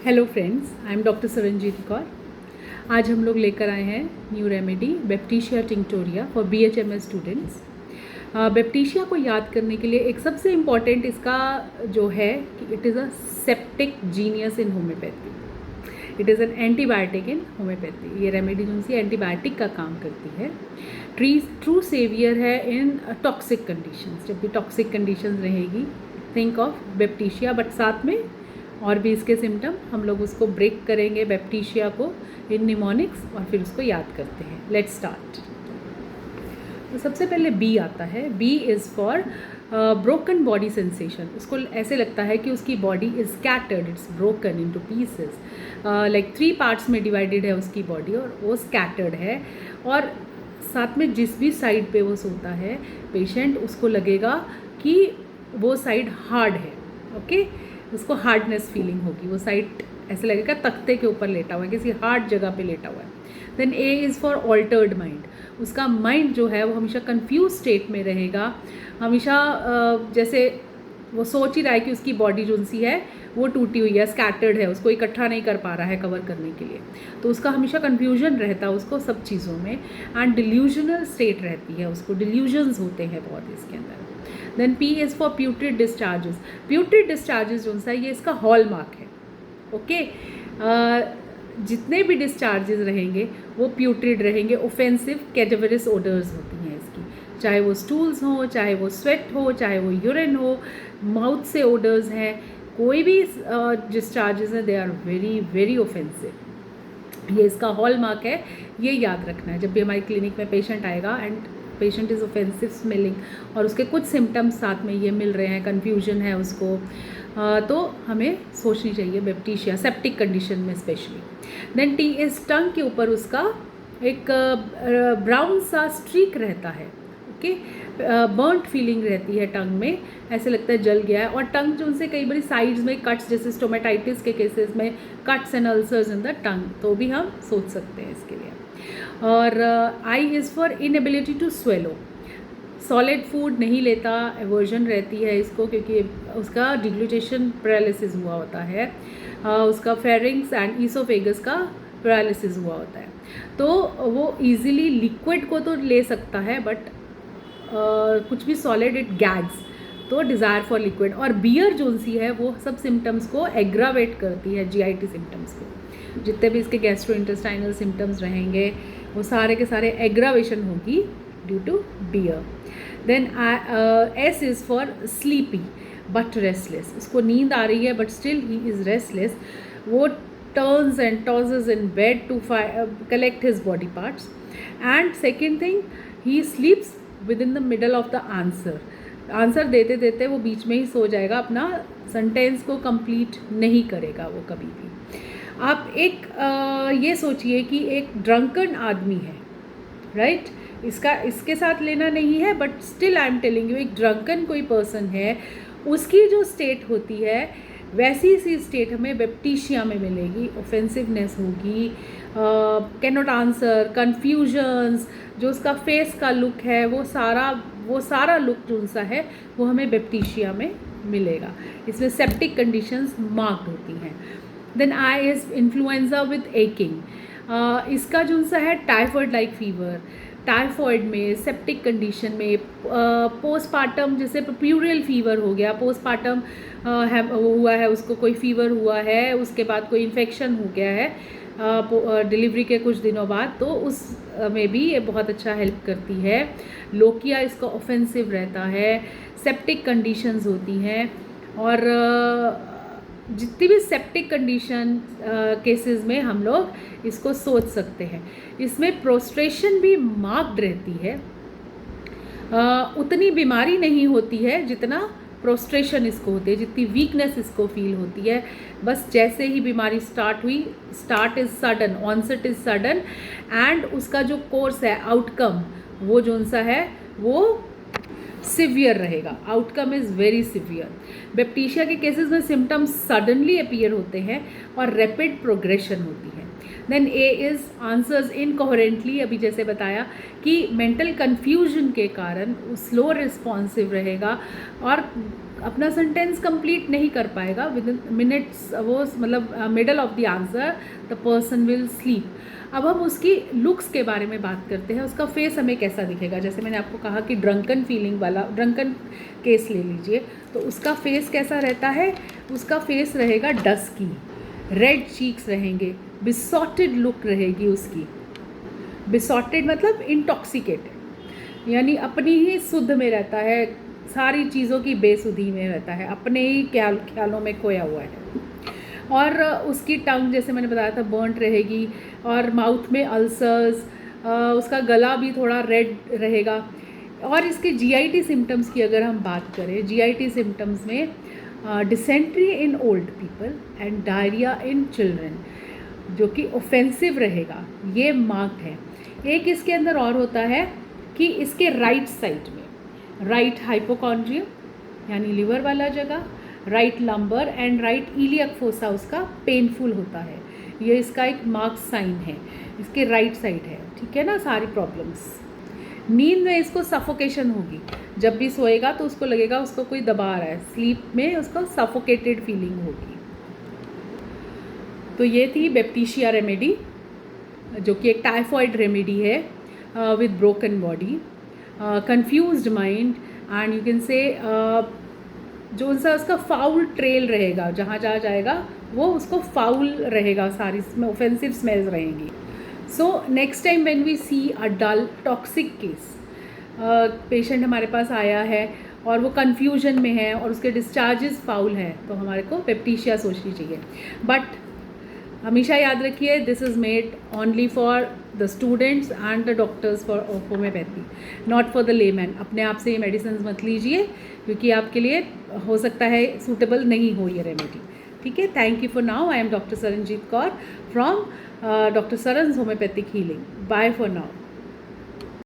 Hello friends, I am doctor Saranjeet Kaur. आज हम लोग लेकर आए हैं new remedy Baptisia tinctoria for BHMS students. Baptisia को याद करने के लिए एक सबसे इम्पॉर्टेंट इसका जो है कि it is a septic genius in homeopathy. It is an antibiotic in homeopathy. ये रेमेडी जो सी एंटीबायोटिक का काम करती है। ट्रू सेवियर है इन टॉक्सिक कंडीशंस। जब भी टॉक्सिक कंडीशंस रहेगी थिंक ऑफ बैप्टीशिया, बट साथ में और भी इसके सिम्टम हम लोग उसको ब्रेक करेंगे बैप्टीशिया को इन निमोनिक्स और फिर उसको याद करते हैं। Let's start. तो सबसे पहले बी आता है। B is for broken body sensation. उसको ऐसे लगता है कि उसकी body is scattered, it's broken into pieces, like 3 parts में डिवाइडेड है उसकी बॉडी और वो स्कैटर्ड है। और साथ में जिस भी साइड पे वो सोता है पेशेंट, उसको लगेगा कि वो साइड हार्ड है। ओके, उसको हार्डनेस फीलिंग होगी। वो साइड ऐसे लगेगा तख्ते के ऊपर लेटा हुआ है, किसी हार्ड जगह पे लेटा हुआ है। Then A is for altered mind. उसका माइंड जो है वो हमेशा कंफ्यूज स्टेट में रहेगा। हमेशा जैसे वो सोच ही रहा है कि उसकी बॉडी जो सी है वो टूटी हुई है, स्कैटर्ड है, उसको इकट्ठा नहीं कर पा रहा है कवर करने के लिए। तो उसका हमेशा कन्फ्यूजन रहता है उसको सब चीज़ों में। एंड डिल्यूजनल स्टेट रहती है, उसको डिल्यूजन्स होते हैं बहुत इसके अंदर। Then P is for putrid discharges. Putrid discharges जो सा ये इसका हॉल मार्क है। ओके, जितने भी डिस्चार्जेस रहेंगे वो प्यूट्रिड रहेंगे। ऑफेंसिव कैडेवरस ओडर्स होती हैं इसकी, चाहे वो स्टूल्स हो, चाहे वो स्वेट हो, चाहे वो यूरिन हो, माउथ से ओडर्स हैं, कोई भी डिस्चार्जेस हैं, they are very very offensive. ये इसका हॉल मार्क है, ये याद रखना है जब भी हमारी क्लिनिक में पेशेंट आएगा and patient is offensive smelling और उसके कुछ सिम्टम्स साथ में ये मिल रहे हैं, कन्फ्यूजन है उसको, तो हमें सोचनी चाहिए बैप्टीशिया सेप्टिक कंडीशन में specially. Then T is tongue के ऊपर उसका एक ब्राउन सा स्ट्रीक रहता है। ओके, बर्नट फीलिंग रहती है टंग में, ऐसे लगता है जल गया है। और टंग जो उनसे कई बार साइड्स में कट्स, जैसे स्टोमेटाइटिस के केसेस में cuts and ulcers in the tongue, तो भी हम सोच सकते हैं इसके लिए। और I is for inability to swallow. Solid food नहीं लेता, एवर्जन रहती है इसको, क्योंकि उसका डिग्लूटेशन पैरालिसिस हुआ होता है, उसका फेरिंग्स एंड ईसोफेगस का पैरालिसिस हुआ होता है। तो वो इजीली लिक्विड को तो ले सकता है, बट कुछ भी सॉलिड इट गैग्स, तो डिज़ायर फॉर लिक्विड। और बियर जो सी है वो सब सिम्टम्स को एग्रावेट करती है, GIT सिम्टम्स को। जितने भी इसके गैस्ट्रोइंटेस्टाइनल सिम्टम्स रहेंगे वो सारे के सारे एग्रावेशन होगी due to beer. Then S is for sleepy but restless. उसको नींद आ रही है but still he is restless. वो turns and tosses in bed to collect his body parts. And second thing, he sleeps with in the middle of the answer देते देते वो बीच में ही सो जाएगा, अपना सेंटेंस को कंप्लीट नहीं करेगा वो कभी भी। आप एक ये सोचिए कि एक ड्रंकन आदमी है, राइट? इसके साथ लेना नहीं है, but still I am telling you, एक ड्रंकन कोई पर्सन है, उसकी जो स्टेट होती है वैसी सी स्टेट हमें बैप्टीशिया में मिलेगी। ऑफेंसिवनेस होगी, कैन नॉट आंसर, कन्फ्यूजन्स, जो उसका फेस का लुक है वो सारा लुक जो सा है वो हमें बैप्टीशिया में मिलेगा। इसमें सेप्टिक कंडीशंस मार्क्ड होती हैं। Then I is influenza with aching. इसका जो सा है टाइफॉइड लाइक फीवर, टाइफॉइड में, सेप्टिक कंडीशन में, पोस्टपार्टम जैसे प्यूरियल फीवर हो गया, पोस्टपार्टम हुआ है उसको, कोई फीवर हुआ है, उसके बाद कोई इन्फेक्शन हो गया है डिलीवरी के कुछ दिनों बाद, तो उस में भी ये बहुत अच्छा हेल्प करती है। लोकिया इसका ऑफेंसिव रहता है, सेप्टिक कंडीशंस होती हैं। और जितनी भी सेप्टिक कंडीशन केसेस में हम लोग इसको सोच सकते हैं। इसमें प्रोस्ट्रेशन भी मार्क्ड रहती है, उतनी बीमारी नहीं होती है जितना प्रोस्ट्रेशन इसको होती है, जितनी वीकनेस इसको फील होती है। बस जैसे ही बीमारी स्टार्ट हुई, start is sudden, onset is sudden, and उसका जो कोर्स है, आउटकम वो जो सा है वो सिवियर रहेगा। Outcome is very severe. Baptisia के केसेस में सिम्टम्स सडनली अपीयर होते हैं और रैपिड प्रोग्रेशन होती है। Then A is answers incoherently. अभी जैसे बताया कि मेंटल कन्फ्यूजन के कारण स्लो रिस्पॉन्सिव रहेगा और अपना सेंटेंस कंप्लीट नहीं कर पाएगा विद इन मिनट्स, वो मतलब middle of the answer the person will sleep. अब हम उसकी लुक्स के बारे में बात करते हैं, उसका फेस हमें कैसा दिखेगा। जैसे मैंने आपको कहा कि ड्रंकन फीलिंग वाला, ड्रंकन केस ले लीजिए, तो उसका फेस कैसा रहता है, उसका फेस रहेगा डस्की, रेड चीक्स रहेंगे, बिसॉटेड लुक रहेगी उसकी। बिसॉटेड मतलब इंटॉक्सिकेटेड, यानी अपनी ही सुध में रहता है, सारी चीज़ों की बेसुधी में रहता है, अपने ही ख्यालों में खोया हुआ है। और उसकी टंग जैसे मैंने बताया था बर्न्ट रहेगी, और माउथ में अल्सर्स, उसका गला भी थोड़ा रेड रहेगा। और इसके जीआईटी सिम्टम्स की अगर हम बात करें, जीआईटी सिम्टम्स में dysentery in old people and diarrhoea in children, जो कि ऑफेंसिव रहेगा, ये मार्क्ड है। एक इसके अंदर और होता है कि इसके राइट साइड में राइट हाइपोकॉन्ड्रियम यानी लिवर वाला जगह, right lumbar and right iliac fossa उसका पेनफुल होता है। ये इसका एक मार्क साइन है, इसके राइट साइड है, ठीक है ना। सारी प्रॉब्लम्स, नींद में इसको सफोकेशन होगी, जब भी सोएगा तो उसको लगेगा उसको कोई दबा रहा है, स्लीप में उसको सफोकेटेड फीलिंग होगी। तो ये थी बेप्टिशिया रेमेडी, जो कि एक टाइफॉइड रेमेडी है with broken body, confused mind and you can say जो उनसा उसका फाउल ट्रेल रहेगा, जहाँ जहाँ जाएगा वो उसको फाउल रहेगा, सारी ऑफेंसिव स्मेल्स रहेंगी। So next time when we see a dull toxic case, patient हमारे पास आया है और वो कन्फ्यूजन में है और उसके डिस्चार्जेस फाउल हैं, तो हमारे को बेप्टिशिया सोचनी चाहिए। बट हमेशा याद रखिए, this is made only for the students and the doctors for homeopathy, not for the layman. अपने आप से ये मेडिसिन मत लीजिए, क्योंकि आपके लिए हो सकता है सूटेबल नहीं हो ये रेमेडी, ठीक है। Thank you for now. I am doctor Saranjeet Kaur from doctor Saran's homeopathic healing. Bye for now.